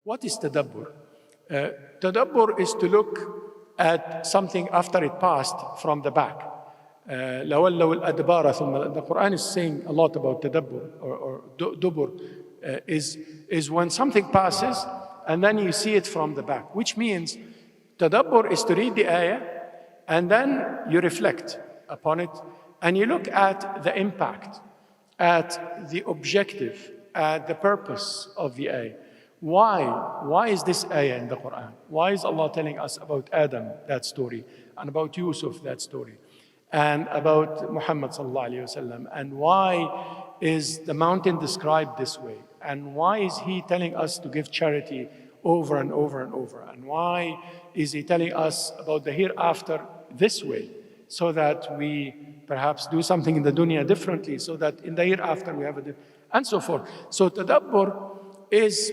What is tadabbur? Tadabbur is to look at something after it passed from the back. لَوَلَّوْا الْأَدْبَارَ ثُمَّ. The Quran is saying a lot about tadabbur or dubur, is when something passes and then you see it from the back, which means tadabbur is to read the ayah and then you reflect upon it and you look at the impact, at the objective, at the purpose of the ayah. Why is this ayah in the Quran? Why is Allah telling us about Adam, that story, and about Yusuf, that story, and about Muhammad sallallahu alaihi wasallam? And why is the mountain described this way? And why is He telling us to give charity over and over and over? And why is He telling us about the hereafter this way? So that we perhaps do something in the dunya differently, so that in the hereafter we have and so forth. So tadabbur is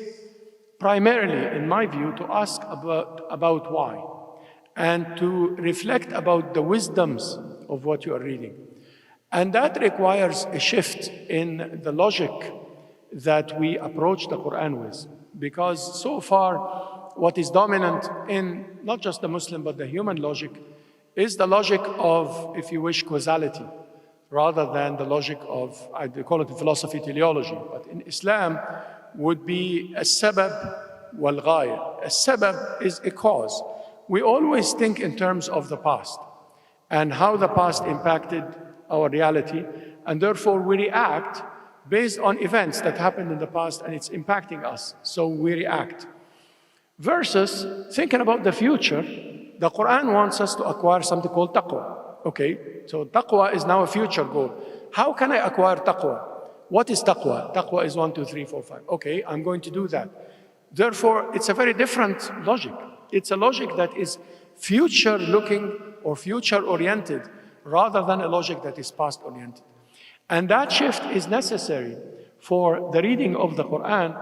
primarily, in my view, to ask about why and to reflect about the wisdoms of what you are reading. And that requires a shift in the logic that we approach the Quran with. Because so far, what is dominant in not just the Muslim but the human logic is the logic of, if you wish, causality, rather than the logic of, I call it philosophy teleology. But in Islam, would be a sabab wal ghaya. A sabab is a cause. We always think in terms of the past and how the past impacted our reality, and therefore we react based on events that happened in the past and it's impacting us, so we react. Versus thinking about the future, the Quran wants us to acquire something called taqwa. Okay, so taqwa is now a future goal. How can I acquire taqwa? What is taqwa? Taqwa is 1, 2, 3, 4, 5. Okay, I'm going to do that. Therefore, it's a very different logic. It's a logic that is future-looking or future-oriented rather than a logic that is past-oriented. And that shift is necessary for the reading of the Quran.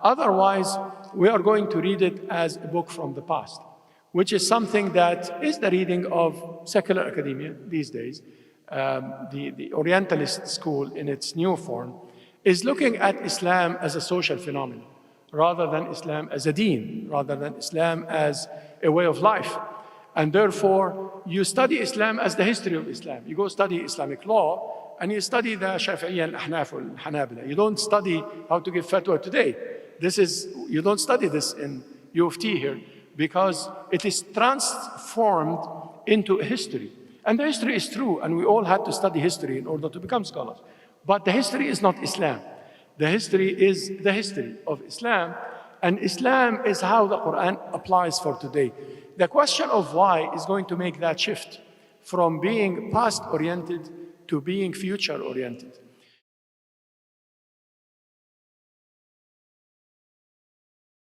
Otherwise, we are going to read it as a book from the past, which is something that is the reading of secular academia these days. The Orientalist school in its new form is looking at Islam as a social phenomenon, rather than Islam as a deen, rather than Islam as a way of life. And therefore, you study Islam as the history of Islam. You go study Islamic law, and you study the Shafi'iyya and Ahnaf and Hanabila. You don't study how to give fatwa today. You don't study this in U of T here, because it is transformed into a history. And the history is true, and we all had to study history in order to become scholars. But the history is not Islam. The history is the history of Islam, and Islam is how the Quran applies for today. The question of why is going to make that shift from being past-oriented to being future-oriented.